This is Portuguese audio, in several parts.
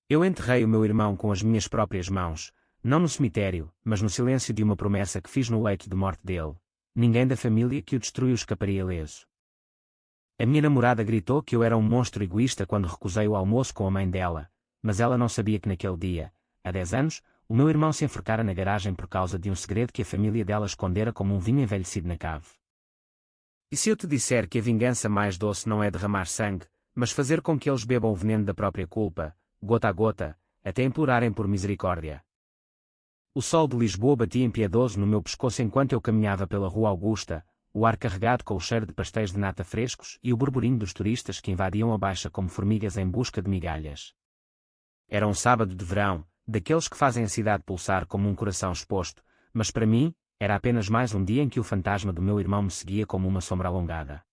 Eu enterrei o meu irmão com as minhas próprias mãos, não no cemitério, mas no silêncio de uma promessa que fiz no leito de morte dele. Ninguém da família que o destruiu escaparia ileso. A minha namorada gritou que eu era um monstro egoísta quando recusei o almoço com a mãe dela, mas ela não sabia que naquele dia, há 10 anos, o meu irmão se enforcara na garagem por causa de um segredo que a família dela escondera como um vinho envelhecido na cave. E se eu te disser que a vingança mais doce não é derramar sangue, mas fazer com que eles bebam o veneno da própria culpa, gota a gota, até implorarem por misericórdia? O sol de Lisboa batia impiedoso no meu pescoço enquanto eu caminhava pela Rua Augusta, o ar carregado com o cheiro de pastéis de nata frescos e o burburinho dos turistas que invadiam a baixa como formigas em busca de migalhas. Era um sábado de verão, daqueles que fazem a cidade pulsar como um coração exposto, mas para mim, era apenas mais um dia em que o fantasma do meu irmão me seguia como uma sombra alongada.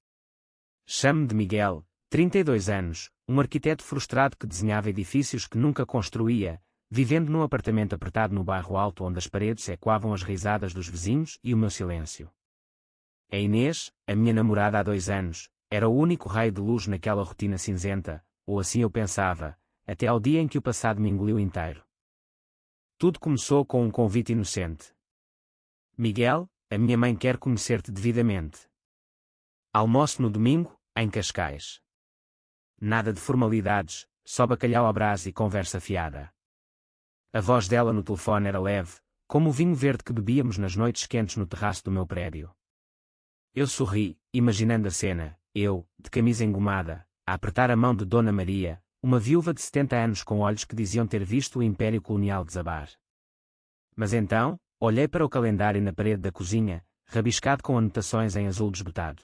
Chamo-me de Miguel, 32 anos, um arquiteto frustrado que desenhava edifícios que nunca construía, vivendo num apartamento apertado no bairro alto onde as paredes ecoavam as risadas dos vizinhos e o meu silêncio. A Inês, a minha namorada há 2 anos, era o único raio de luz naquela rotina cinzenta, ou assim eu pensava, até ao dia em que o passado me engoliu inteiro. Tudo começou com um convite inocente. Miguel, a minha mãe quer conhecer-te devidamente. Almoço no domingo, em Cascais. Nada de formalidades, só bacalhau à brás e conversa fiada. A voz dela no telefone era leve, como o vinho verde que bebíamos nas noites quentes no terraço do meu prédio. Eu sorri, imaginando a cena, eu, de camisa engomada, a apertar a mão de Dona Maria, uma viúva de 70 anos com olhos que diziam ter visto o Império Colonial desabar. Mas então, olhei para o calendário na parede da cozinha, rabiscado com anotações em azul desbotado.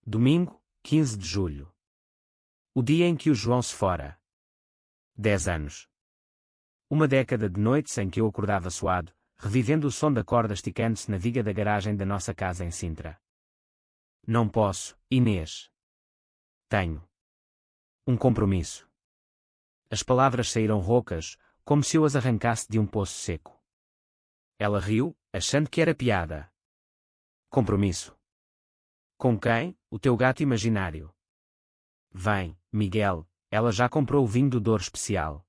Domingo, 15 de julho. O dia em que o João se fora. 10 anos. Uma década de noites em que eu acordava suado, revivendo o som da corda esticando-se na viga da garagem da nossa casa em Sintra. Não posso, Inês. Tenho um compromisso. As palavras saíram roucas, como se eu as arrancasse de um poço seco. Ela riu, achando que era piada. Compromisso? Com quem? O teu gato imaginário. Vem, Miguel, ela já comprou o vinho do Douro especial.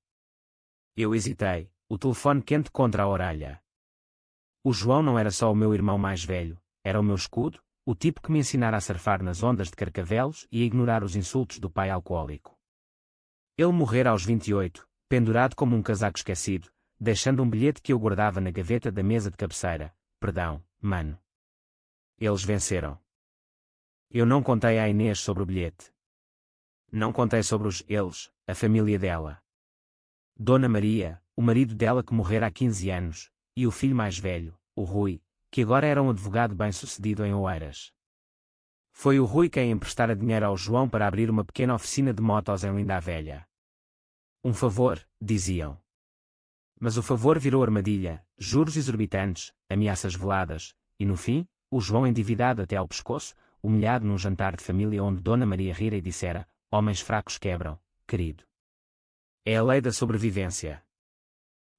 Eu hesitei, o telefone quente contra a orelha. O João não era só o meu irmão mais velho, era o meu escudo, o tipo que me ensinara a surfar nas ondas de Carcavelos e a ignorar os insultos do pai alcoólico. Ele morrera aos 28, pendurado como um casaco esquecido, deixando um bilhete que eu guardava na gaveta da mesa de cabeceira. Perdão, mano. Eles venceram. Eu não contei à Inês sobre o bilhete. Não contei sobre eles, a família dela. Dona Maria, o marido dela que morrera há 15 anos, e o filho mais velho, o Rui, que agora era um advogado bem-sucedido em Oeiras. Foi o Rui quem emprestara dinheiro ao João para abrir uma pequena oficina de motos em Linda a Velha. Um favor, diziam. Mas o favor virou armadilha, juros exorbitantes, ameaças veladas, e no fim, o João endividado até ao pescoço, humilhado num jantar de família onde Dona Maria rira e dissera, homens fracos quebram, querido. É a lei da sobrevivência.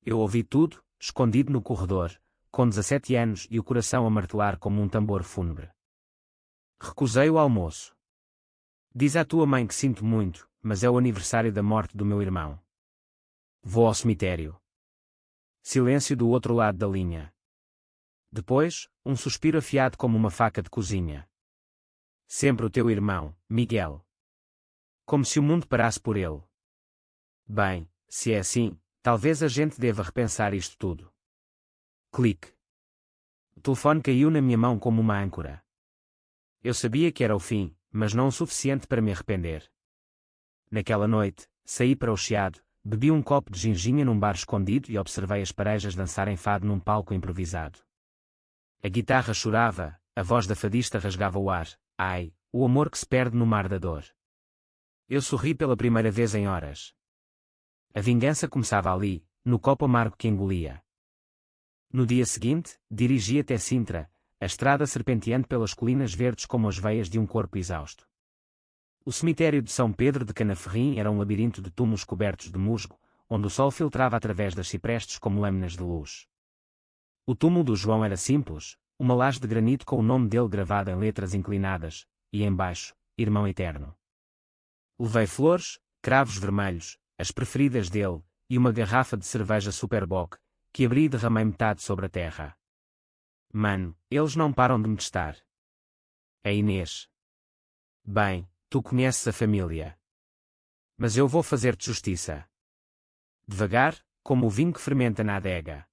Eu ouvi tudo, escondido no corredor, com 17 anos e o coração a martelar como um tambor fúnebre. Recusei o almoço. Diz à tua mãe que sinto muito, mas é o aniversário da morte do meu irmão. Vou ao cemitério. Silêncio do outro lado da linha. Depois, um suspiro afiado como uma faca de cozinha. Sempre o teu irmão, Miguel. Como se o mundo parasse por ele. Bem, se é assim, talvez a gente deva repensar isto tudo. Clique. O telefone caiu na minha mão como uma âncora. Eu sabia que era o fim, mas não o suficiente para me arrepender. Naquela noite, saí para o Chiado, bebi um copo de ginginha num bar escondido e observei as parejas dançarem fado num palco improvisado. A guitarra chorava, a voz da fadista rasgava o ar. Ai, o amor que se perde no mar da dor. Eu sorri pela primeira vez em horas. A vingança começava ali, no copo amargo que engolia. No dia seguinte, dirigi até Sintra, a estrada serpenteante pelas colinas verdes como as veias de um corpo exausto. O cemitério de São Pedro de Canaferrim era um labirinto de túmulos cobertos de musgo, onde o sol filtrava através das ciprestes como lâminas de luz. O túmulo do João era simples, uma laje de granito com o nome dele gravado em letras inclinadas, e embaixo, Irmão Eterno. Levei flores, cravos vermelhos, as preferidas dele, e uma garrafa de cerveja Superboc, que abri e derramei metade sobre a terra. Mano, eles não param de me testar. A Inês. Bem, tu conheces a família. Mas eu vou fazer-te justiça. Devagar, como o vinho que fermenta na adega.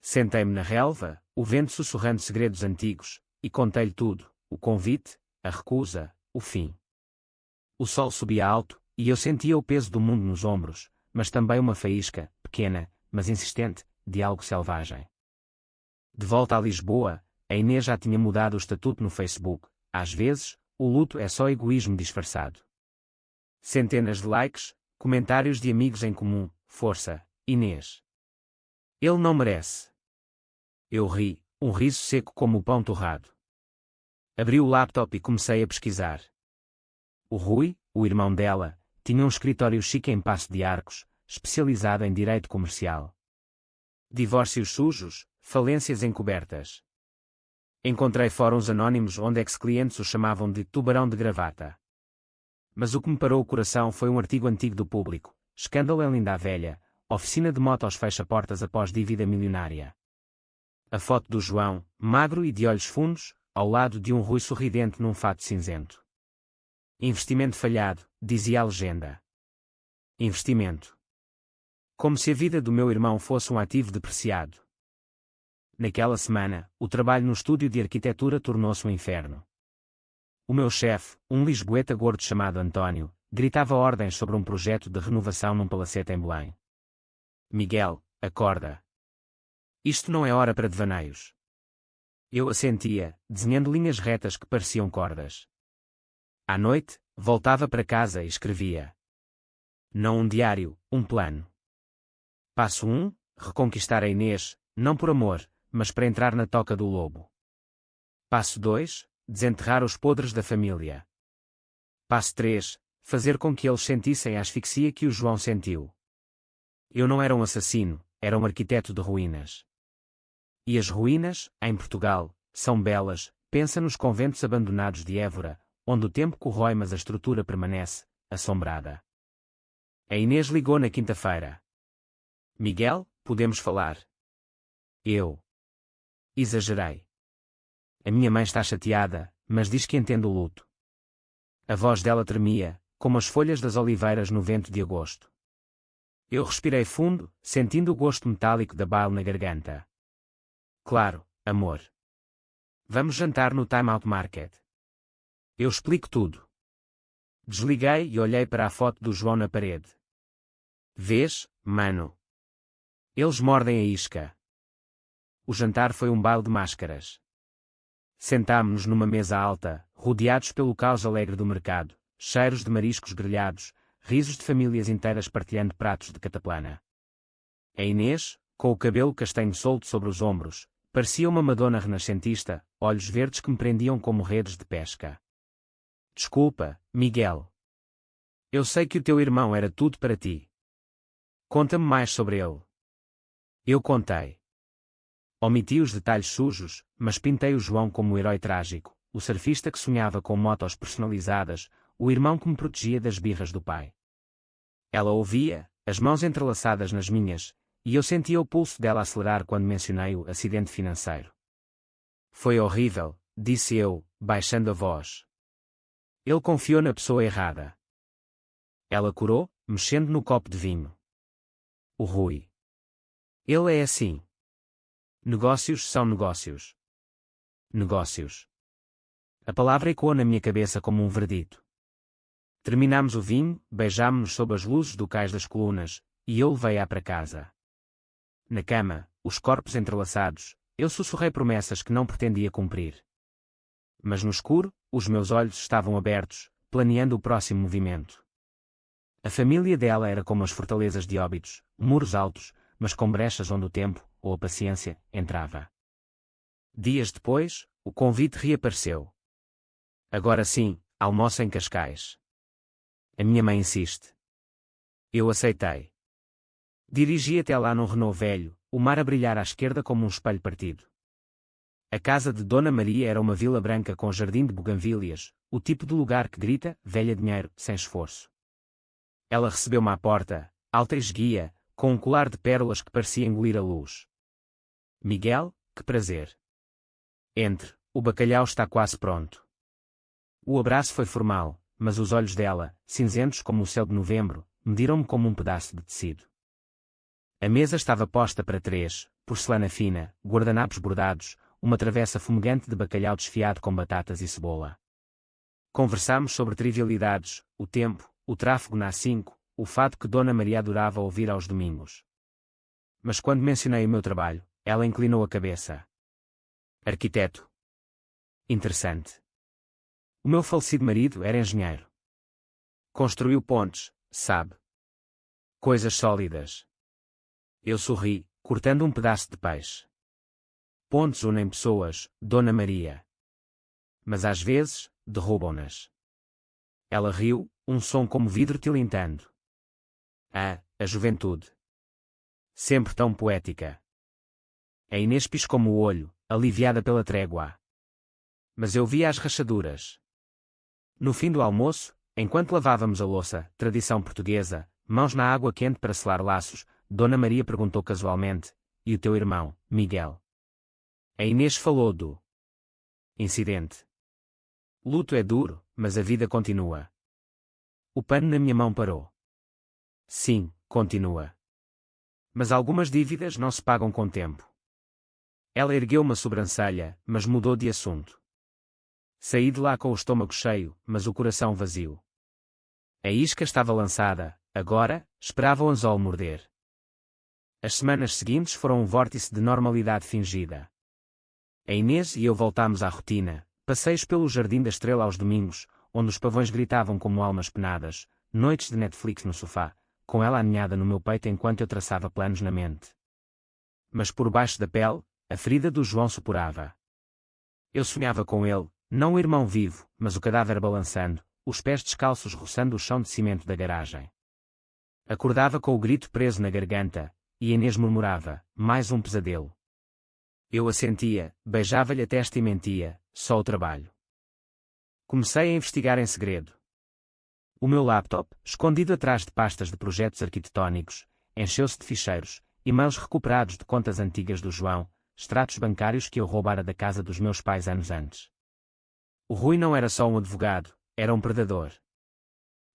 Sentei-me na relva, o vento sussurrando segredos antigos, e contei-lhe tudo, o convite, a recusa, o fim. O sol subia alto, e eu sentia o peso do mundo nos ombros, mas também uma faísca, pequena, mas insistente, de algo selvagem. De volta a Lisboa, a Inês já tinha mudado o estatuto no Facebook. Às vezes, o luto é só egoísmo disfarçado. Centenas de likes, comentários de amigos em comum, força, Inês. Ele não merece. Eu ri, um riso seco como o pão torrado. Abri o laptop e comecei a pesquisar. O Rui, o irmão dela, tinha um escritório chique em Paço de Arcos, especializado em direito comercial. Divórcios sujos, falências encobertas. Encontrei fóruns anónimos onde ex-clientes o chamavam de tubarão de gravata. Mas o que me parou o coração foi um artigo antigo do Público, escândalo em Linda a Velha, oficina de motos fecha portas após dívida milionária. A foto do João, magro e de olhos fundos, ao lado de um Rui sorridente num fato cinzento. Investimento falhado, dizia a legenda. Investimento. Como se a vida do meu irmão fosse um ativo depreciado. Naquela semana, o trabalho no estúdio de arquitetura tornou-se um inferno. O meu chefe, um lisboeta gordo chamado António, gritava ordens sobre um projeto de renovação num palacete em Belém. Miguel, acorda. Isto não é hora para devaneios. Eu assentia, desenhando linhas retas que pareciam cordas. À noite, voltava para casa e escrevia. Não um diário, um plano. Passo 1, reconquistar a Inês, não por amor, mas para entrar na toca do lobo. Passo 2, desenterrar os podres da família. Passo 3, fazer com que eles sentissem a asfixia que o João sentiu. Eu não era um assassino, era um arquiteto de ruínas. E as ruínas, em Portugal, são belas, pensa nos conventos abandonados de Évora, onde o tempo corrói mas a estrutura permanece, assombrada. A Inês ligou na quinta-feira. Miguel, podemos falar? Eu. Exagerei. A minha mãe está chateada, mas diz que entende o luto. A voz dela tremia, como as folhas das oliveiras no vento de agosto. Eu respirei fundo, sentindo o gosto metálico da bile na garganta. Claro, amor. Vamos jantar no Time Out Market. Eu explico tudo. Desliguei e olhei para a foto do João na parede. Vês, mano? Eles mordem a isca. O jantar foi um baile de máscaras. Sentámo-nos numa mesa alta, rodeados pelo caos alegre do mercado, cheiros de mariscos grelhados, risos de famílias inteiras partilhando pratos de cataplana. A Inês, com o cabelo castanho solto sobre os ombros, parecia uma Madonna renascentista, olhos verdes que me prendiam como redes de pesca. Desculpa, Miguel. Eu sei que o teu irmão era tudo para ti. Conta-me mais sobre ele. Eu contei. Omiti os detalhes sujos, mas pintei o João como o herói trágico, o surfista que sonhava com motos personalizadas, o irmão que me protegia das birras do pai. Ela ouvia, as mãos entrelaçadas nas minhas, e eu sentia o pulso dela acelerar quando mencionei o acidente financeiro. Foi horrível, disse eu, baixando a voz. Ele confiou na pessoa errada. Ela corou, mexendo no copo de vinho. O Rui. Ele é assim. Negócios são negócios. Negócios. A palavra ecoou na minha cabeça como um verdito. Terminámos o vinho, beijámo-nos sob as luzes do cais das colunas, e eu levei-a para casa. Na cama, os corpos entrelaçados, eu sussurrei promessas que não pretendia cumprir. Mas no escuro, os meus olhos estavam abertos, planeando o próximo movimento. A família dela era como as fortalezas de Óbidos, muros altos, mas com brechas onde o tempo, ou a paciência, entrava. Dias depois, o convite reapareceu. Agora sim, almoço em Cascais. A minha mãe insiste. Eu aceitei. Dirigi até lá num Renault velho, o mar a brilhar à esquerda como um espelho partido. A casa de Dona Maria era uma vila branca com jardim de buganvílias, o tipo de lugar que grita, velha dinheiro, sem esforço. Ela recebeu-me à porta, alta e esguia, com um colar de pérolas que parecia engolir a luz. Miguel, que prazer. Entre, o bacalhau está quase pronto. O abraço foi formal, mas os olhos dela, cinzentos como o céu de novembro, mediram-me como um pedaço de tecido. A mesa estava posta para 3, porcelana fina, guardanapos bordados, uma travessa fumegante de bacalhau desfiado com batatas e cebola. Conversámos sobre trivialidades, o tempo, o tráfego na A5, o fado que Dona Maria adorava ouvir aos domingos. Mas quando mencionei o meu trabalho, ela inclinou a cabeça. Arquiteto. Interessante. O meu falecido marido era engenheiro. Construiu pontes, sabe? Coisas sólidas. Eu sorri, cortando um pedaço de peixe. Pontes unem pessoas, Dona Maria. Mas às vezes, derrubam-nas. Ela riu, um som como vidro tilintando. Ah, a juventude. Sempre tão poética. A Inês piscou-me o olho, aliviada pela trégua. Mas eu via as rachaduras. No fim do almoço, enquanto lavávamos a louça, tradição portuguesa, mãos na água quente para selar laços, Dona Maria perguntou casualmente, e o teu irmão, Miguel? A Inês falou do incidente. Luto é duro, mas a vida continua. O pano na minha mão parou. Sim, continua. Mas algumas dívidas não se pagam com tempo. Ela ergueu uma sobrancelha, mas mudou de assunto. Saí de lá com o estômago cheio, mas o coração vazio. A isca estava lançada, agora, esperava o anzol morder. As semanas seguintes foram um vórtice de normalidade fingida. A Inês e eu voltámos à rotina, passeios pelo Jardim da Estrela aos domingos, onde os pavões gritavam como almas penadas, noites de Netflix no sofá, com ela aninhada no meu peito enquanto eu traçava planos na mente. Mas por baixo da pele, a ferida do João supurava. Eu sonhava com ele, não o irmão vivo, mas o cadáver balançando, os pés descalços roçando o chão de cimento da garagem. Acordava com o grito preso na garganta, e Inês murmurava, mais um pesadelo. Eu assentia, beijava-lhe a testa e mentia, só o trabalho. Comecei a investigar em segredo. O meu laptop, escondido atrás de pastas de projetos arquitetónicos, encheu-se de ficheiros, e-mails recuperados de contas antigas do João, extratos bancários que eu roubara da casa dos meus pais anos antes. O Rui não era só um advogado, era um predador.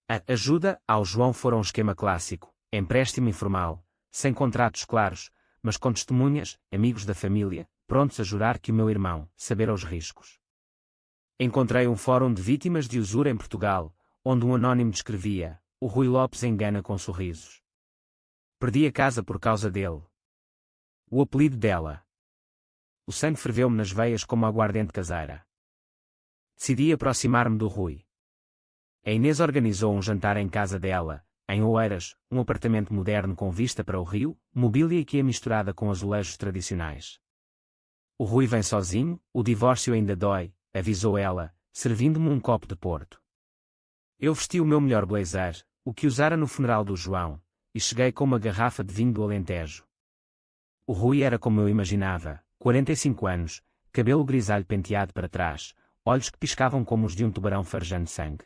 A ajuda ao João fora um esquema clássico, empréstimo informal, sem contratos claros, mas com testemunhas, amigos da família, prontos a jurar que o meu irmão sabera os riscos. Encontrei um fórum de vítimas de usura em Portugal, onde um anónimo descrevia, o Rui Lopes engana com sorrisos. Perdi a casa por causa dele. O apelido dela. O sangue ferveu-me nas veias como aguardente caseira. Decidi aproximar-me do Rui. A Inês organizou um jantar em casa dela, em Oeiras, um apartamento moderno com vista para o rio, mobília IKEA misturada com azulejos tradicionais. O Rui vem sozinho, o divórcio ainda dói, avisou ela, servindo-me um copo de porto. Eu vesti o meu melhor blazer, o que usara no funeral do João, e cheguei com uma garrafa de vinho do Alentejo. O Rui era como eu imaginava, 45 anos, cabelo grisalho penteado para trás, olhos que piscavam como os de um tubarão farejando sangue.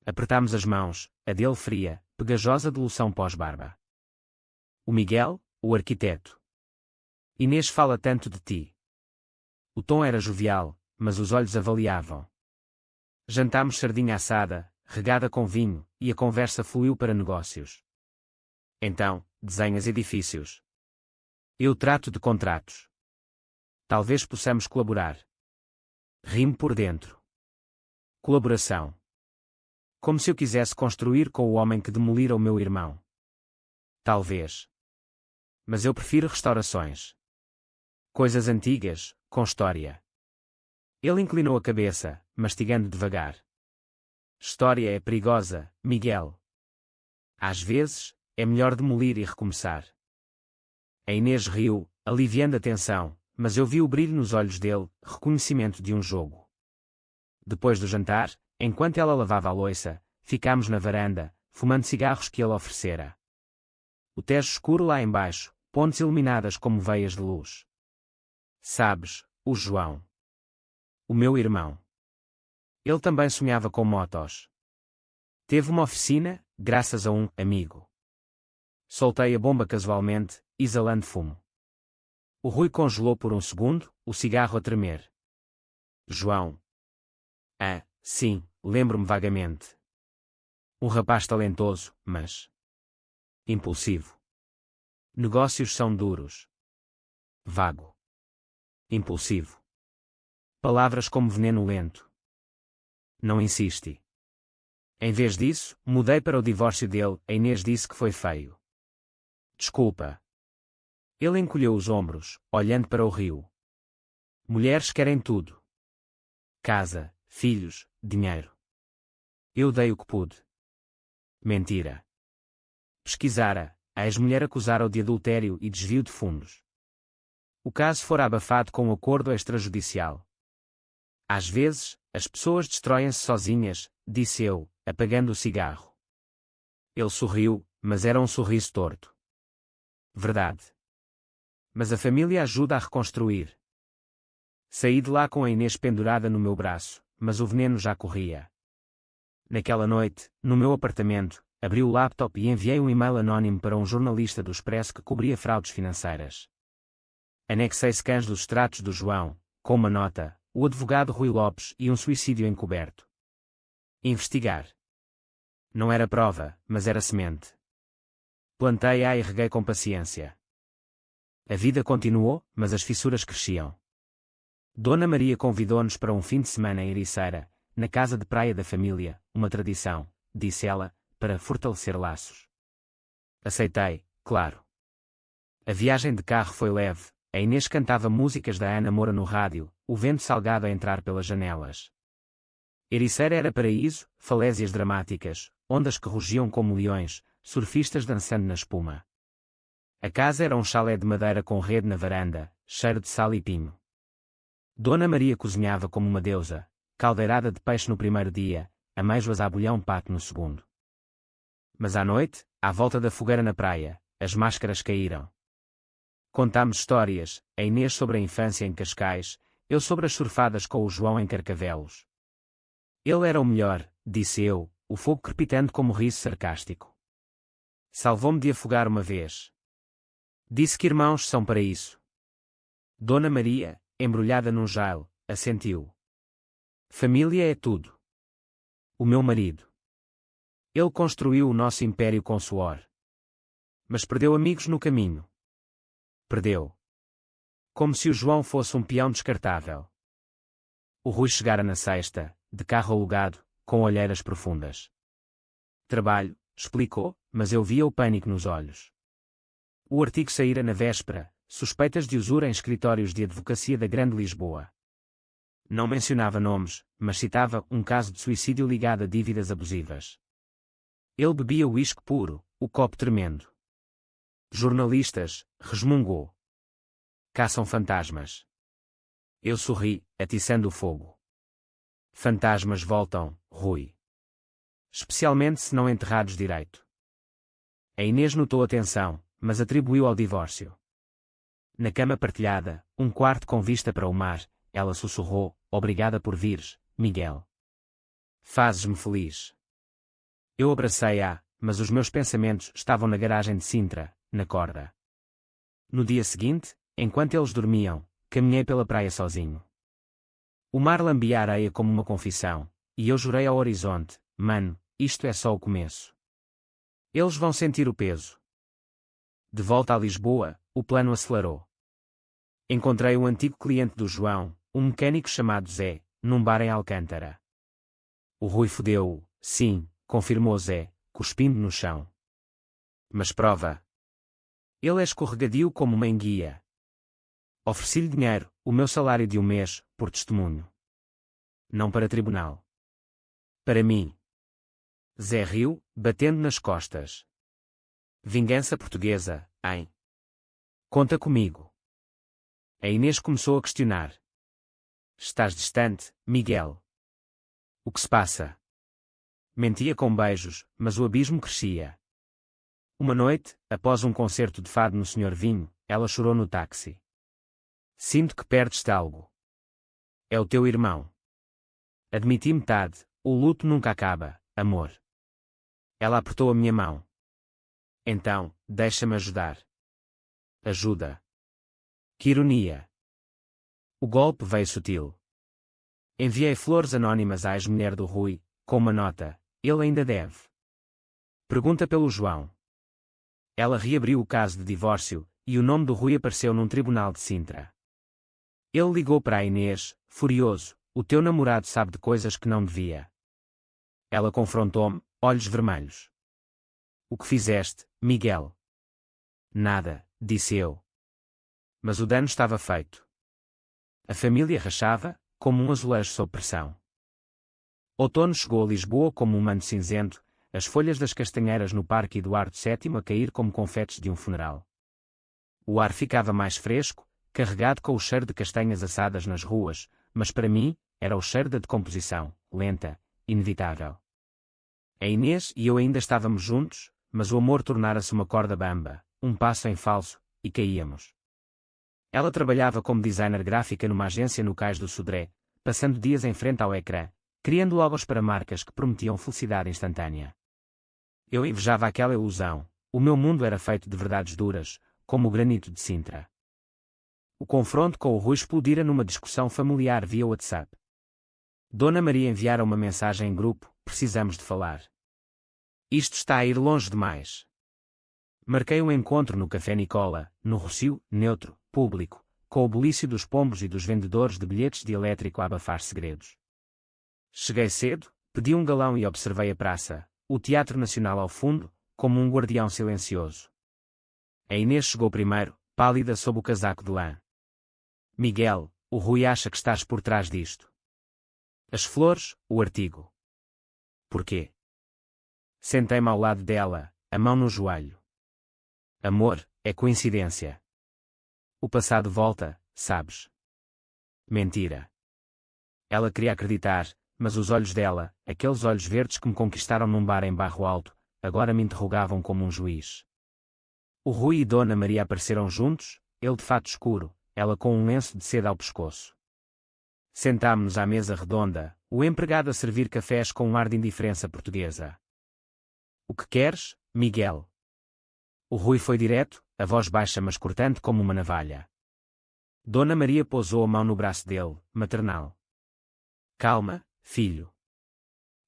Apertámos as mãos, a dele fria, pegajosa de loção pós-barba. O Miguel, o arquiteto. Inês fala tanto de ti. O tom era jovial, mas os olhos avaliavam. Jantámos sardinha assada, regada com vinho, e a conversa fluiu para negócios. Então, desenhas edifícios. Eu trato de contratos. Talvez possamos colaborar. Rimo por dentro. Colaboração. Como se eu quisesse construir com o homem que demolira o meu irmão. Talvez. Mas eu prefiro restaurações. Coisas antigas, com história. Ele inclinou a cabeça, mastigando devagar. História é perigosa, Miguel. Às vezes, é melhor demolir e recomeçar. A Inês riu, aliviando a tensão, mas eu vi o brilho nos olhos dele, reconhecimento de um jogo. Depois do jantar, enquanto ela lavava a louça, ficámos na varanda, fumando cigarros que ele oferecera. O tejo escuro lá embaixo, pontes iluminadas como veias de luz. Sabes, o João. O meu irmão. Ele também sonhava com motos. Teve uma oficina, graças a um amigo. Soltei a bomba casualmente, exalando fumo. O Rui congelou por um segundo, o cigarro a tremer. João. Ah, sim, lembro-me vagamente. Um rapaz talentoso, mas impulsivo. Negócios são duros. Vago. Impulsivo. Palavras como veneno lento. Não insisti. Em vez disso, mudei para o divórcio dele. A Inês disse que foi feio. Desculpa. Ele encolheu os ombros, olhando para o rio. Mulheres querem tudo. Casa, filhos, dinheiro. Eu dei o que pude. Mentira. Pesquisara, a ex-mulher acusara-o de adultério e desvio de fundos. O caso fora abafado com um acordo extrajudicial. Às vezes, as pessoas destroem-se sozinhas, disse eu, apagando o cigarro. Ele sorriu, mas era um sorriso torto. Verdade. Mas a família ajuda a reconstruir. Saí de lá com a Inês pendurada no meu braço, mas o veneno já corria. Naquela noite, no meu apartamento, abri o laptop e enviei um e-mail anónimo para um jornalista do Expresso que cobria fraudes financeiras. Anexei scans dos extratos do João, com uma nota, o advogado Rui Lopes e um suicídio encoberto. Investigar. Não era prova, mas era semente. Plantei-a e reguei com paciência. A vida continuou, mas as fissuras cresciam. Dona Maria convidou-nos para um fim de semana em Ericeira, na casa de praia da família, uma tradição, disse ela, para fortalecer laços. Aceitei, claro. A viagem de carro foi leve, a Inês cantava músicas da Ana Moura no rádio, o vento salgado a entrar pelas janelas. Ericeira era paraíso, falésias dramáticas, ondas que rugiam como leões, surfistas dançando na espuma. A casa era um chalé de madeira com rede na varanda, cheiro de sal e pinho. Dona Maria cozinhava como uma deusa, caldeirada de peixe no primeiro dia, amêijoas à bolhão pato no segundo. Mas à noite, à volta da fogueira na praia, as máscaras caíram. Contámos histórias, a Inês sobre a infância em Cascais, eu sobre as surfadas com o João em Carcavelos. Ele era o melhor, disse eu, o fogo crepitando como riso sarcástico. Salvou-me de afogar uma vez. Disse que irmãos são para isso. Dona Maria, embrulhada num jail, assentiu. Família é tudo. O meu marido. Ele construiu o nosso império com suor. Mas perdeu amigos no caminho. Perdeu. Como se o João fosse um peão descartável. O Rui chegara na sexta, de carro alugado, com olheiras profundas. Trabalho, explicou, mas eu via o pânico nos olhos. O artigo saíra na véspera, suspeitas de usura em escritórios de advocacia da Grande Lisboa. Não mencionava nomes, mas citava um caso de suicídio ligado a dívidas abusivas. Ele bebia uísque puro, o copo tremendo. Jornalistas, resmungou. Caçam fantasmas. Eu sorri, atiçando o fogo. Fantasmas voltam, Rui. Especialmente se não enterrados direito. A Inês notou a tensão, mas atribuiu ao divórcio. Na cama partilhada, um quarto com vista para o mar, ela sussurrou, obrigada por vires, Miguel. Fazes-me feliz. Eu abracei-a, mas os meus pensamentos estavam na garagem de Sintra, na corda. No dia seguinte, enquanto eles dormiam, caminhei pela praia sozinho. O mar lambia a areia como uma confissão, e eu jurei ao horizonte, mano, isto é só o começo. Eles vão sentir o peso. De volta a Lisboa, o plano acelerou. Encontrei um antigo cliente do João, um mecânico chamado Zé, num bar em Alcântara. O Rui fodeu-o, sim, confirmou Zé, cuspindo no chão. Mas prova. Ele é escorregadio como uma enguia. Ofereci-lhe dinheiro, o meu salário de um mês, por testemunho. Não para tribunal. Para mim. Zé riu, batendo nas costas. Vingança portuguesa, hein? Conta comigo. A Inês começou a questionar. Estás distante, Miguel. O que se passa? Mentia com beijos, mas o abismo crescia. Uma noite, após um concerto de fado no Senhor Vinho, ela chorou no táxi. Sinto que perdes-te algo. É o teu irmão. Admiti metade, o luto nunca acaba, amor. Ela apertou a minha mão. Então, deixa-me ajudar. Ajuda. Que ironia. O golpe veio sutil. Enviei flores anônimas à ex-mulher do Rui, com uma nota: ele ainda deve. Pergunta pelo João. Ela reabriu o caso de divórcio, e o nome do Rui apareceu num tribunal de Sintra. Ele ligou para a Inês, furioso: o teu namorado sabe de coisas que não devia. Ela confrontou-me, olhos vermelhos. O que fizeste, Miguel? Nada, disse eu. Mas o dano estava feito. A família rachava, como um azulejo sob pressão. Outono chegou a Lisboa como um manto cinzento, as folhas das castanheiras no Parque Eduardo VII a cair como confetes de um funeral. O ar ficava mais fresco, carregado com o cheiro de castanhas assadas nas ruas, mas para mim, era o cheiro da decomposição, lenta, inevitável. A Inês e eu ainda estávamos juntos, mas o amor tornara-se uma corda bamba, um passo em falso, e caíamos. Ela trabalhava como designer gráfica numa agência no Cais do Sodré, passando dias em frente ao ecrã, criando logos para marcas que prometiam felicidade instantânea. Eu invejava aquela ilusão, o meu mundo era feito de verdades duras, como o granito de Sintra. O confronto com o Rui explodira numa discussão familiar via WhatsApp. Dona Maria enviara uma mensagem em grupo: precisamos de falar. Isto está a ir longe demais. Marquei um encontro no Café Nicola, no Rossio, neutro, público, com o bulício dos pombos e dos vendedores de bilhetes de elétrico a abafar segredos. Cheguei cedo, pedi um galão e observei a praça, o Teatro Nacional ao fundo, como um guardião silencioso. A Inês chegou primeiro, pálida sob o casaco de lã. Miguel, o Rui acha que estás por trás disto. As flores, o artigo. Porquê? Sentei-me ao lado dela, a mão no joelho. Amor, é coincidência. O passado volta, sabes? Mentira. Ela queria acreditar, mas os olhos dela, aqueles olhos verdes que me conquistaram num bar em Barro Alto, agora me interrogavam como um juiz. O Rui e Dona Maria apareceram juntos, ele de fato escuro, ela com um lenço de seda ao pescoço. Sentámo-nos à mesa redonda, o empregado a servir cafés com um ar de indiferença portuguesa. O que queres, Miguel? O Rui foi direto, a voz baixa mas cortante como uma navalha. Dona Maria pousou a mão no braço dele, maternal. Calma, filho.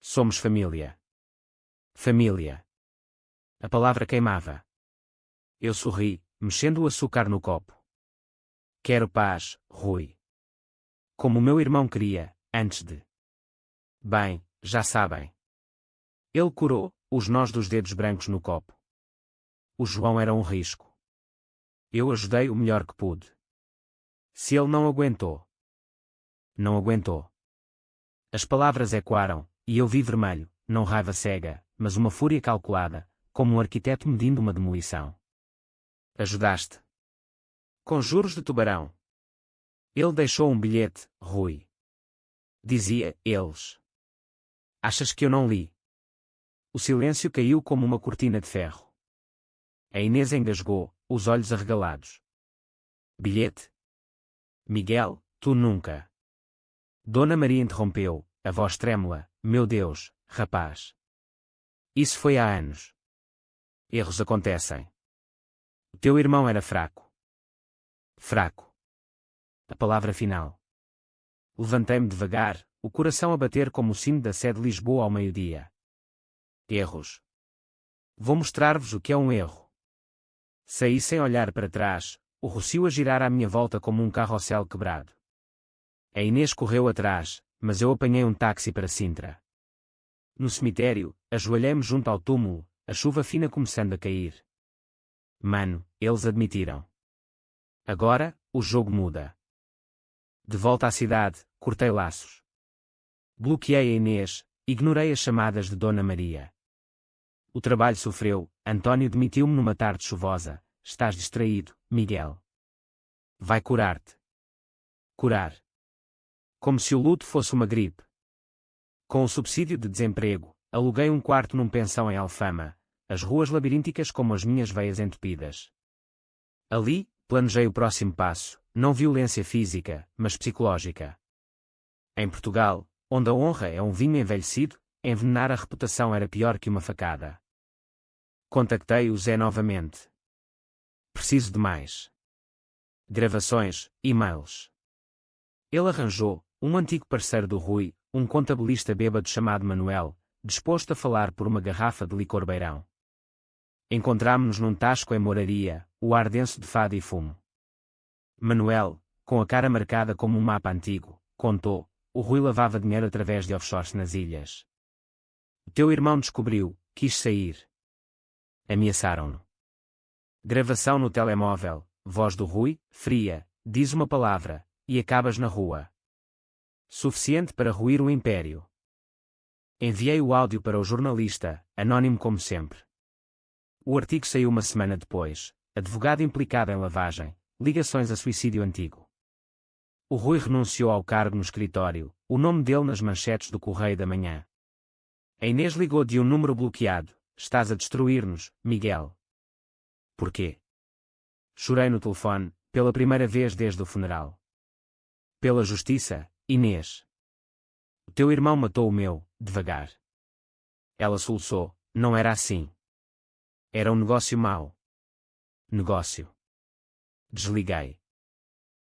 Somos família. Família. A palavra queimava. Eu sorri, mexendo o açúcar no copo. Quero paz, Rui. Como o meu irmão queria, antes de... Bem, já sabem. Ele curou os nós dos dedos brancos no copo. O João era um risco. Eu ajudei o melhor que pude. Se ele não aguentou. Não aguentou. As palavras ecoaram, e eu vi vermelho, não raiva cega, mas uma fúria calculada, como um arquiteto medindo uma demolição. Ajudaste. Com juros de tubarão. Ele deixou um bilhete, Rui. Dizia, eles. Achas que eu não li? O silêncio caiu como uma cortina de ferro. A Inês engasgou, os olhos arregalados. Bilhete? Miguel, tu nunca. Dona Maria interrompeu, a voz trêmula, meu Deus, rapaz. Isso foi há anos. Erros acontecem. O teu irmão era fraco. Fraco. A palavra final. Levantei-me devagar, o coração a bater como o sino da Sé de Lisboa ao meio-dia. Erros. Vou mostrar-vos o que é um erro. Saí sem olhar para trás, o Rossio a girar à minha volta como um carrossel quebrado. A Inês correu atrás, mas eu apanhei um táxi para Sintra. No cemitério, ajoelhei-me junto ao túmulo, a chuva fina começando a cair. Mano, eles admitiram. Agora, o jogo muda. De volta à cidade, cortei laços. Bloqueei a Inês, ignorei as chamadas de Dona Maria. O trabalho sofreu, António demitiu-me numa tarde chuvosa. Estás distraído, Miguel. Vai curar-te. Curar. Como se o luto fosse uma gripe. Com o subsídio de desemprego, aluguei um quarto num pensão em Alfama, as ruas labirínticas como as minhas veias entupidas. Ali, planejei o próximo passo, não violência física, mas psicológica. Em Portugal, onde a honra é um vinho envelhecido, envenenar a reputação era pior que uma facada. Contactei o Zé novamente. Preciso de mais gravações, e-mails. Ele arranjou um antigo parceiro do Rui, um contabilista bêbado chamado Manuel, disposto a falar por uma garrafa de licor beirão. Encontrámo-nos num tasco em Moraria, o ar denso de fado e fumo. Manuel, com a cara marcada como um mapa antigo, contou: o Rui lavava dinheiro através de offshores nas ilhas. O teu irmão descobriu, quis sair. Ameaçaram-no. Gravação no telemóvel, voz do Rui, fria, diz uma palavra, e acabas na rua. Suficiente para ruir o império. Enviei o áudio para o jornalista, anónimo como sempre. O artigo saiu uma semana depois. Advogado implicado em lavagem, ligações a suicídio antigo. O Rui renunciou ao cargo no escritório, o nome dele nas manchetes do Correio da Manhã. A Inês ligou de um número bloqueado. Estás a destruir-nos, Miguel. Porquê? Chorei no telefone, pela primeira vez desde o funeral. Pela justiça, Inês. O teu irmão matou o meu, devagar. Ela soluçou: não era assim. Era um negócio mau. Negócio. Desliguei.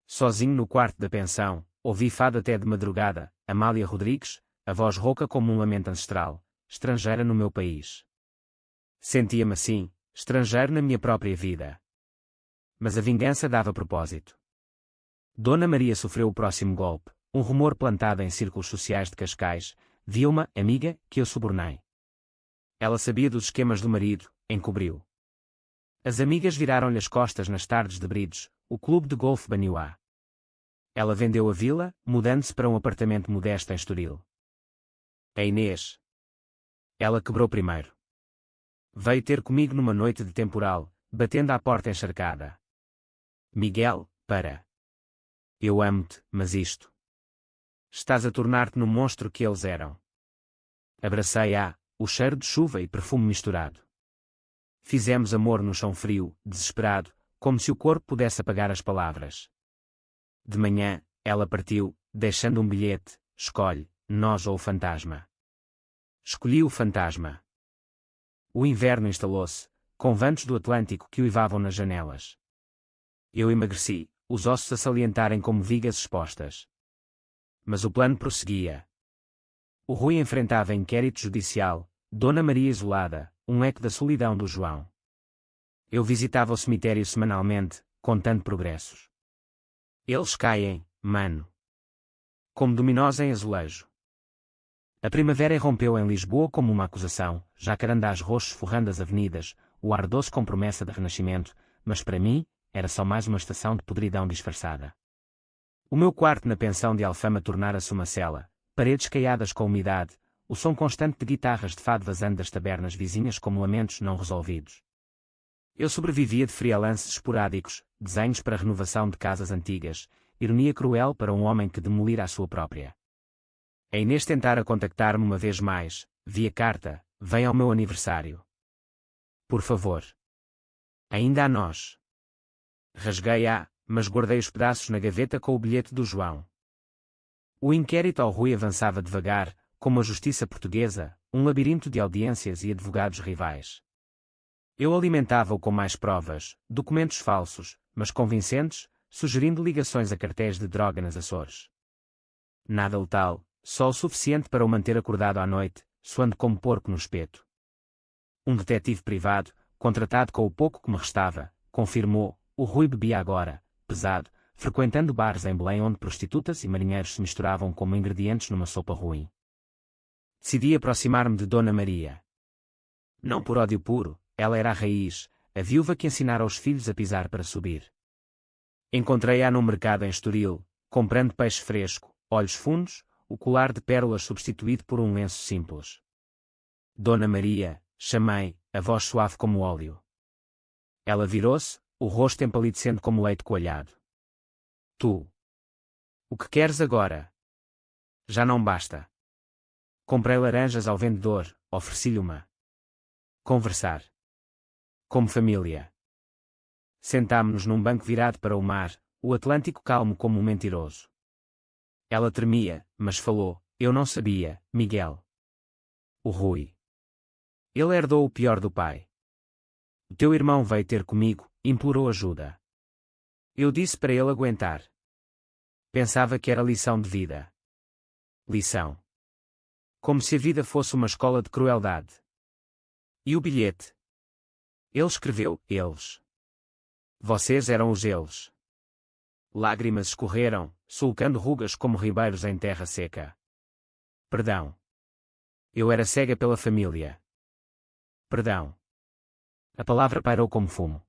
Sozinho no quarto da pensão, ouvi fado até de madrugada, Amália Rodrigues, a voz rouca como um lamento ancestral, estrangeira no meu país. Sentia-me assim, estrangeiro na minha própria vida. Mas a vingança dava propósito. Dona Maria sofreu o próximo golpe, um rumor plantado em círculos sociais de Cascais, via uma amiga que eu subornei. Ela sabia dos esquemas do marido, encobriu. As amigas viraram-lhe as costas nas tardes de Brides, o clube de golfe Baniuá. Ela vendeu a vila, mudando-se para um apartamento modesto em Estoril. A Inês. Ela quebrou primeiro. Veio ter comigo numa noite de temporal, batendo à porta encharcada. Miguel, para. Eu amo-te, mas isto. Estás a tornar-te no monstro que eles eram. Abracei-a, o cheiro de chuva e perfume misturado. Fizemos amor no chão frio, desesperado, como se o corpo pudesse apagar as palavras. De manhã, ela partiu, deixando um bilhete: escolhe, nós ou o fantasma. Escolhi o fantasma. O inverno instalou-se, com ventos do Atlântico que uivavam nas janelas. Eu emagreci, os ossos a salientarem como vigas expostas. Mas o plano prosseguia. O Rui enfrentava inquérito judicial, Dona Maria isolada, um eco da solidão do João. Eu visitava o cemitério semanalmente, contando progressos. Eles caem, mano. Como dominós em azulejo. A primavera irrompeu em Lisboa como uma acusação, jacarandás roxos forrando as avenidas, o ar doce com promessa de renascimento, mas para mim, era só mais uma estação de podridão disfarçada. O meu quarto na pensão de Alfama tornara-se uma cela, paredes caiadas com umidade, o som constante de guitarras de fado vazando das tabernas vizinhas como lamentos não resolvidos. Eu sobrevivia de freelances esporádicos, desenhos para renovação de casas antigas, ironia cruel para um homem que demolira a sua própria. A Inês tentara contactar-me uma vez mais, via carta: vem ao meu aniversário. Por favor. Ainda há nós. Rasguei-a, mas guardei os pedaços na gaveta com o bilhete do João. O inquérito ao Rui avançava devagar, como a justiça portuguesa, um labirinto de audiências e advogados rivais. Eu alimentava-o com mais provas, documentos falsos, mas convincentes, sugerindo ligações a cartéis de droga nas Açores. Nada letal, só o suficiente para o manter acordado à noite, suando como porco no espeto. Um detetive privado, contratado com o pouco que me restava, confirmou: o Rui bebia agora, pesado, frequentando bares em Belém onde prostitutas e marinheiros se misturavam como ingredientes numa sopa ruim. Decidi aproximar-me de Dona Maria. Não por ódio puro, ela era a raiz, a viúva que ensinara os filhos a pisar para subir. Encontrei-a num mercado em Estoril, comprando peixe fresco, olhos fundos, o colar de pérolas substituído por um lenço simples. Dona Maria, chamei, a voz suave como óleo. Ela virou-se, o rosto empalidecendo como leite coalhado. Tu. O que queres agora? Já não basta. Comprei laranjas ao vendedor, ofereci-lhe uma. Conversar. Como família. Sentámo-nos num banco virado para o mar, o Atlântico calmo como um mentiroso. Ela tremia, mas falou: eu não sabia, Miguel. O Rui. Ele herdou o pior do pai. O teu irmão veio ter comigo, implorou ajuda. Eu disse para ele aguentar. Pensava que era lição de vida. Lição. Como se a vida fosse uma escola de crueldade. E o bilhete? Ele escreveu, eles. Vocês eram os eles. Lágrimas escorreram, sulcando rugas como ribeiros em terra seca. Perdão. Eu era cega pela família. Perdão. A palavra pairou como fumo.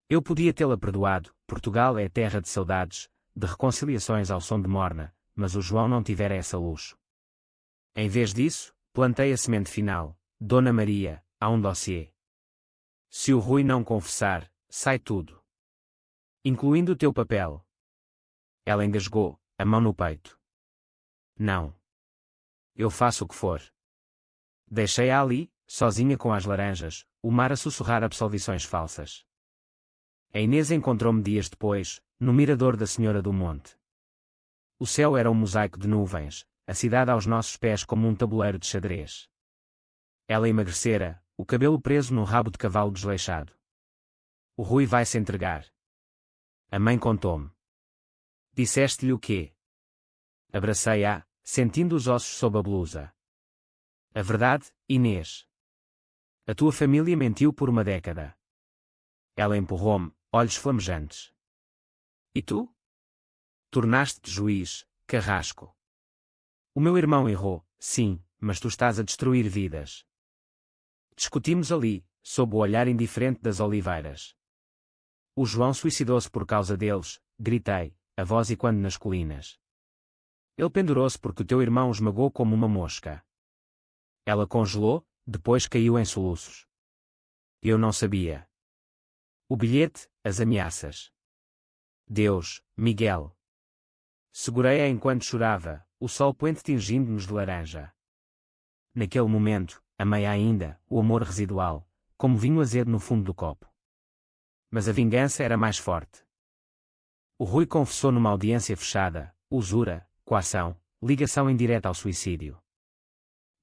Eu podia tê-la perdoado, Portugal é terra de saudades, de reconciliações ao som de morna, mas o João não tivera essa luxo. Em vez disso, plantei a semente final, Dona Maria, há um dossiê. Se o Rui não confessar, sai tudo. Incluindo o teu papel. Ela engasgou, a mão no peito. Não. Eu faço o que for. Deixei-a ali, sozinha com as laranjas, o mar a sussurrar absolvições falsas. A Inês encontrou-me dias depois, no mirador da Senhora do Monte. O céu era um mosaico de nuvens, a cidade aos nossos pés como um tabuleiro de xadrez. Ela emagrecera, o cabelo preso num rabo de cavalo desleixado. O Rui vai se entregar. A mãe contou-me. Disseste-lhe o quê? Abracei-a, sentindo os ossos sob a blusa. A verdade, Inês. A tua família mentiu por uma década. Ela empurrou-me, olhos flamejantes. E tu? Tornaste-te juiz, carrasco. O meu irmão errou, sim, mas tu estás a destruir vidas. Discutimos ali, sob o olhar indiferente das oliveiras. O João suicidou-se por causa deles, gritei, a voz ecoando nas colinas. Ele pendurou-se porque o teu irmão o esmagou como uma mosca. Ela congelou, depois caiu em soluços. Eu não sabia. O bilhete, as ameaças. Deus, Miguel. Segurei-a enquanto chorava, o sol poente tingindo-nos de laranja. Naquele momento, amei ainda, o amor residual, como vinho azedo no fundo do copo. Mas a vingança era mais forte. O Rui confessou numa audiência fechada, usura, coação, ligação indireta ao suicídio.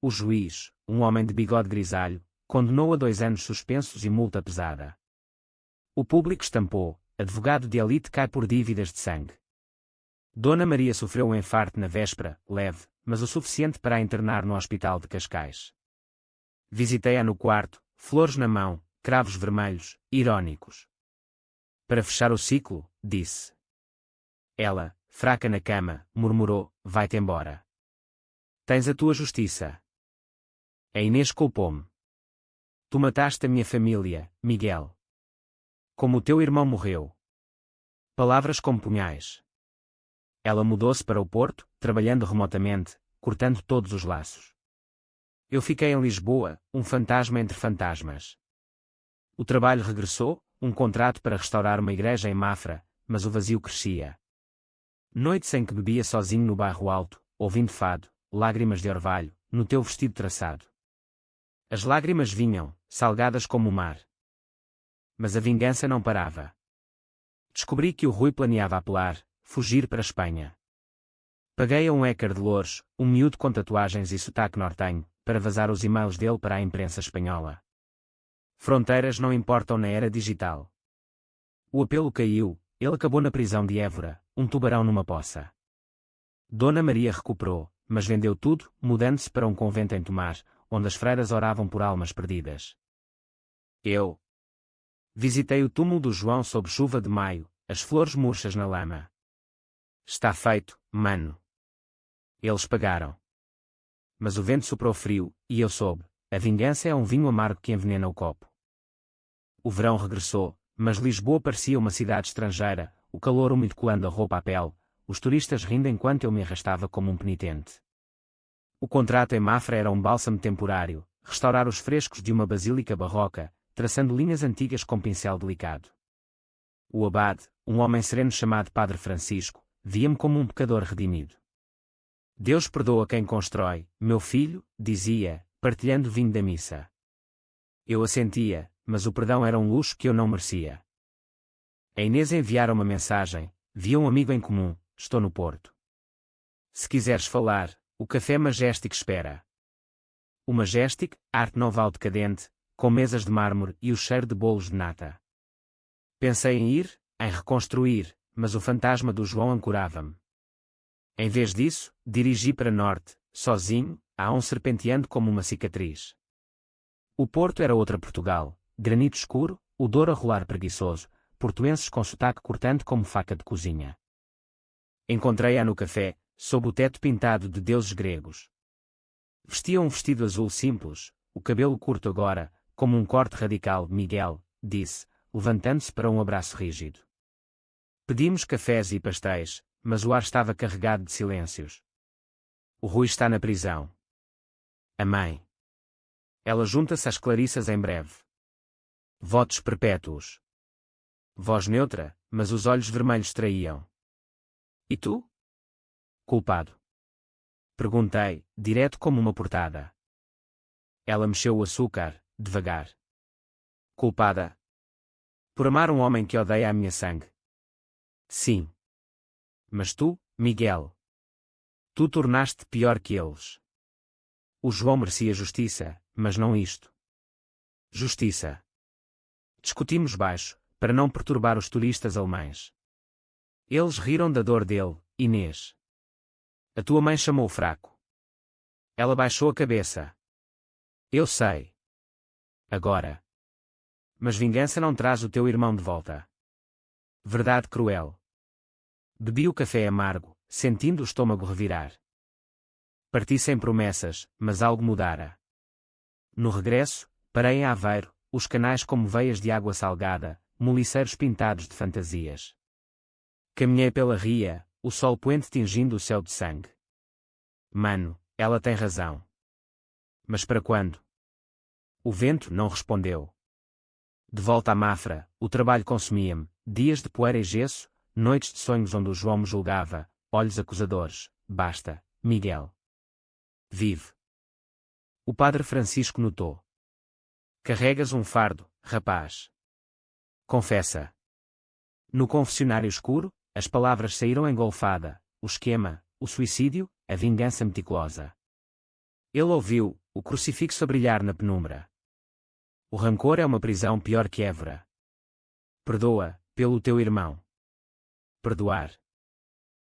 O juiz, um homem de bigode grisalho, condenou-o a 2 anos suspensos e multa pesada. O público estampou, advogado de elite cai por dívidas de sangue. Dona Maria sofreu um infarto na véspera, leve, mas o suficiente para a internar no hospital de Cascais. Visitei-a no quarto, flores na mão, cravos vermelhos, irônicos. Para fechar o ciclo, disse. Ela, fraca na cama, murmurou, vai-te embora. Tens a tua justiça. A Inês culpou-me. Tu mataste a minha família, Miguel. Como o teu irmão morreu. Palavras como punhais. Ela mudou-se para o Porto, trabalhando remotamente, cortando todos os laços. Eu fiquei em Lisboa, um fantasma entre fantasmas. O trabalho regressou, um contrato para restaurar uma igreja em Mafra, mas o vazio crescia. Noites em que bebia sozinho no bairro alto, ouvindo fado, lágrimas de orvalho, no teu vestido traçado. As lágrimas vinham, salgadas como o mar. Mas a vingança não parava. Descobri que o Rui planeava apelar, fugir para a Espanha. Paguei a um hacker de Loures, um miúdo com tatuagens e sotaque nortenho, para vazar os e-mails dele para a imprensa espanhola. Fronteiras não importam na era digital. O apelo caiu, ele acabou na prisão de Évora, um tubarão numa poça. Dona Maria recuperou, mas vendeu tudo, mudando-se para um convento em Tomar, onde as freiras oravam por almas perdidas. Eu visitei o túmulo do João sob chuva de maio, as flores murchas na lama. Está feito, mano. Eles pagaram. Mas o vento soprou frio, e eu soube, a vingança é um vinho amargo que envenena o copo. O verão regressou, mas Lisboa parecia uma cidade estrangeira, o calor úmido colando a roupa à pele, os turistas rindo enquanto eu me arrastava como um penitente. O contrato em Mafra era um bálsamo temporário, restaurar os frescos de uma basílica barroca, traçando linhas antigas com pincel delicado. O abade, um homem sereno chamado Padre Francisco, via-me como um pecador redimido. Deus perdoa quem constrói, meu filho, dizia, partilhando o vinho da missa. Eu assentia, mas o perdão era um luxo que eu não merecia. A Inês enviara uma mensagem, via um amigo em comum, estou no Porto. Se quiseres falar, o café Majestic espera. o Majestic, Art Nouveau decadente, com mesas de mármore e o cheiro de bolos de nata. Pensei em ir, em reconstruir, mas o fantasma do João ancorava-me. Em vez disso, dirigi para norte, sozinho, a um serpenteando como uma cicatriz. O Porto era outra Portugal, granito escuro, o Douro a rolar preguiçoso, portuenses com sotaque cortante como faca de cozinha. Encontrei-a no café, sob o teto pintado de deuses gregos. Vestia um vestido azul simples, o cabelo curto agora, como um corte radical. Miguel, disse, levantando-se para um abraço rígido. Pedimos cafés e pastéis, mas o ar estava carregado de silêncios. O Rui está na prisão. A mãe. Ela junta-se às Clarissas em breve. Votos perpétuos. Voz neutra, mas os olhos vermelhos traíam. E tu? Culpado. Perguntei, direto como uma portada. Ela mexeu o açúcar, devagar. Culpada. Por amar um homem que odeia a minha sangue. Sim. Mas tu, Miguel. Tu tornaste-te pior que eles. O João merecia justiça, mas não isto. Justiça. Discutimos baixo, para não perturbar os turistas alemães. Eles riram da dor dele, Inês. A tua mãe chamou-o fraco. Ela baixou a cabeça. Eu sei. Agora. Mas vingança não traz o teu irmão de volta. Verdade cruel. Bebi o café amargo, sentindo o estômago revirar. Parti sem promessas, mas algo mudara. No regresso, parei em Aveiro, os canais como veias de água salgada, moliceiros pintados de fantasias. Caminhei pela ria, o sol poente tingindo o céu de sangue. Mano, ela tem razão. Mas para quando? O vento não respondeu. De volta à Mafra, o trabalho consumia-me, dias de poeira e gesso, noites de sonhos onde o João me julgava, olhos acusadores. Basta, Miguel. Vive. O padre Francisco notou. Carregas um fardo, rapaz. Confessa. No confessionário escuro, as palavras saíram engolfada, o esquema, o suicídio, a vingança meticulosa. Ele ouviu, o crucifixo a brilhar na penumbra. O rancor é uma prisão pior que Évora. Perdoa, pelo teu irmão. Perdoar.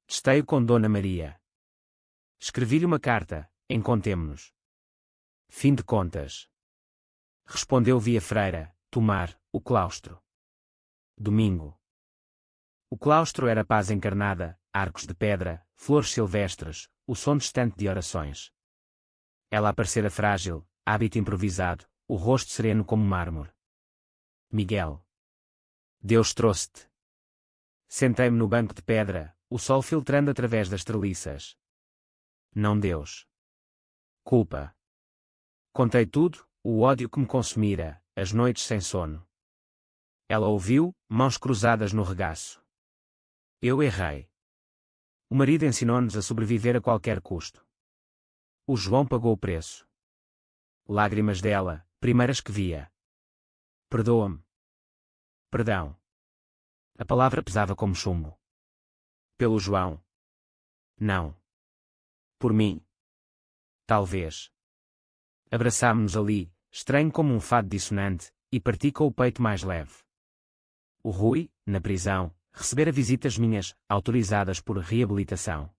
Testei-o com Dona Maria. Escrevi-lhe uma carta, encontremo-nos. Fim de contas. Respondeu via freira, tomar, o claustro. Domingo. O claustro era paz encarnada, arcos de pedra, flores silvestres, o som distante de orações. Ela aparecera frágil, hábito improvisado, o rosto sereno como mármore. Miguel. Deus trouxe-te. Sentei-me no banco de pedra, o sol filtrando através das treliças. Não Deus. Culpa. Contei tudo, o ódio que me consumira, as noites sem sono. Ela ouviu, mãos cruzadas no regaço. Eu errei. O marido ensinou-nos a sobreviver a qualquer custo. O João pagou o preço. Lágrimas dela, primeiras que via. Perdoa-me. Perdão. A palavra pesava como chumbo. Pelo João. Não. Por mim. Talvez. Abraçámo-nos ali, estranho como um fado dissonante, e parti com o peito mais leve. O Rui, na prisão, recebera visitas minhas, autorizadas por reabilitação.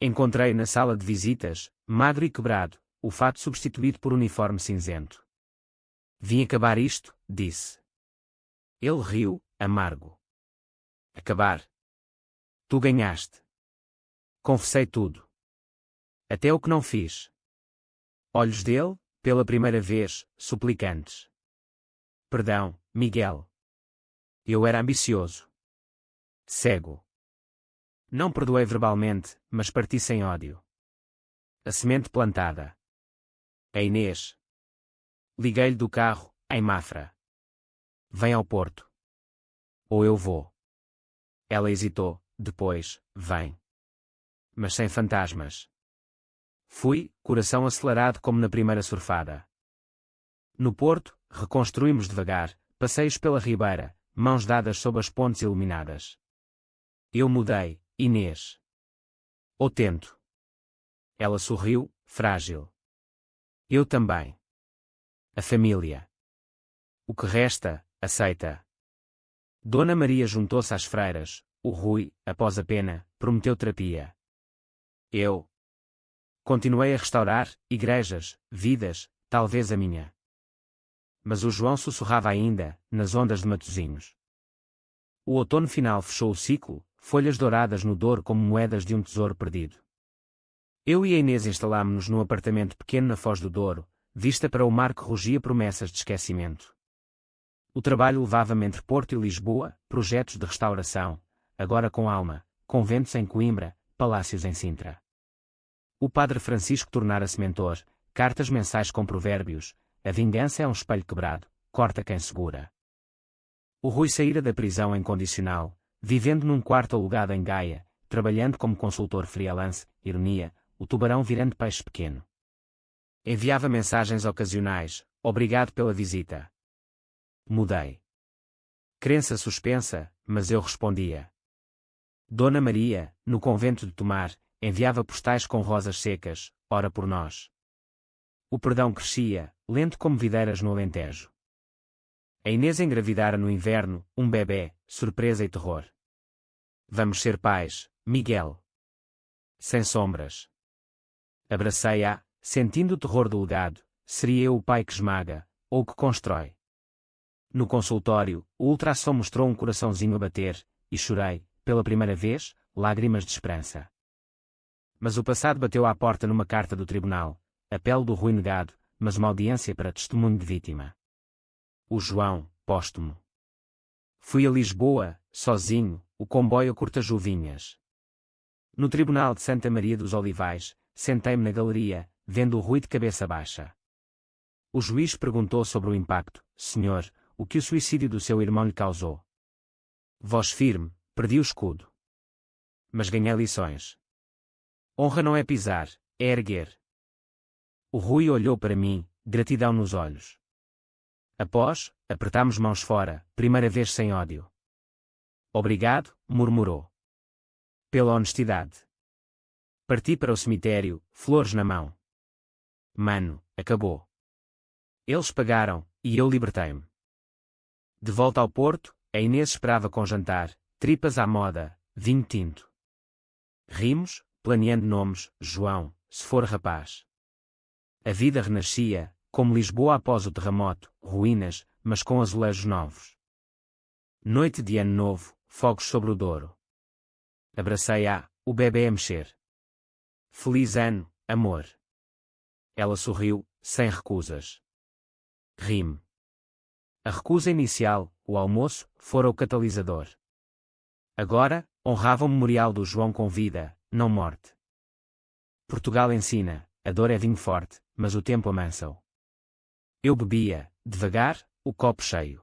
Encontrei na sala de visitas, magro e quebrado, o fato substituído por uniforme cinzento. Vim acabar isto, disse. Ele riu, amargo. Acabar. Tu ganhaste. Confessei tudo. Até o que não fiz. Olhos dele, pela primeira vez, suplicantes. Perdão, Miguel. Eu era ambicioso. Cego. Não perdoei verbalmente, mas parti sem ódio. A semente plantada. A Inês. Liguei-lhe do carro, em Mafra. Vem ao Porto. Ou eu vou. Ela hesitou, depois, vem. Mas sem fantasmas. Fui, coração acelerado como na primeira surfada. No Porto, reconstruímos devagar, passeios pela ribeira, mãos dadas sob as pontes iluminadas. Eu mudei, Inês. Ou tento. Ela sorriu, frágil. Eu também. A família. O que resta, aceita. Dona Maria juntou-se às freiras. O Rui, após a pena, prometeu terapia. Eu continuei a restaurar igrejas, vidas, talvez a minha. Mas o João sussurrava ainda, nas ondas de Matosinhos. O outono final fechou o ciclo, folhas douradas no Douro como moedas de um tesouro perdido. Eu e a Inês instalámo-nos num apartamento pequeno na Foz do Douro, vista para o mar que rugia promessas de esquecimento. O trabalho levava-me entre Porto e Lisboa, projetos de restauração, agora com alma, conventos em Coimbra, palácios em Sintra. O padre Francisco tornara-se mentor, cartas mensais com provérbios, a vingança é um espelho quebrado, corta quem segura. O Rui saíra da prisão em condicional, vivendo num quarto alugado em Gaia, trabalhando como consultor freelance, ironia, o tubarão virando peixe pequeno. Enviava mensagens ocasionais, obrigado pela visita. Mudei. Crença suspensa, mas eu respondia. Dona Maria, no convento de Tomar, enviava postais com rosas secas, ora por nós. O perdão crescia, lento como videiras no Alentejo. A Inês engravidara no inverno, um bebé, surpresa e terror. Vamos ser pais, Miguel. Sem sombras. Abracei-a, sentindo o terror do legado, seria eu o pai que esmaga, ou que constrói. No consultório, o ultrassom mostrou um coraçãozinho a bater, e chorei, pela primeira vez, lágrimas de esperança. Mas o passado bateu à porta numa carta do tribunal, apelo do Rui negado, mas uma audiência para testemunho de vítima. O João, póstumo. Fui a Lisboa, sozinho, o comboio curta-juvinhas. No tribunal de Santa Maria dos Olivais, sentei-me na galeria, vendo o Rui de cabeça baixa. O juiz perguntou sobre o impacto, senhor, o que o suicídio do seu irmão lhe causou. Voz firme, perdi o escudo. Mas ganhei lições. Honra não é pisar, é erguer. O Rui olhou para mim, gratidão nos olhos. Após, apertámos mãos fora, primeira vez sem ódio. Obrigado, murmurou. Pela honestidade. Parti para o cemitério, flores na mão. Mano, acabou. Eles pagaram, e eu libertei-me. De volta ao Porto, a Inês esperava com jantar, tripas à moda, vinho tinto. Rimos, planeando nomes, João, se for rapaz. A vida renascia, como Lisboa após o terremoto, ruínas, mas com azulejos novos. Noite de ano novo, fogos sobre o Douro. Abracei-a, o bebê a mexer. Feliz ano, amor. Ela sorriu, sem recusas. Rime. A recusa inicial, o almoço, fora o catalisador. Agora, honrava o memorial do João com vida, não morte. Portugal ensina, a dor é vinho forte, mas o tempo amansa-o. Eu bebia, devagar, o copo cheio.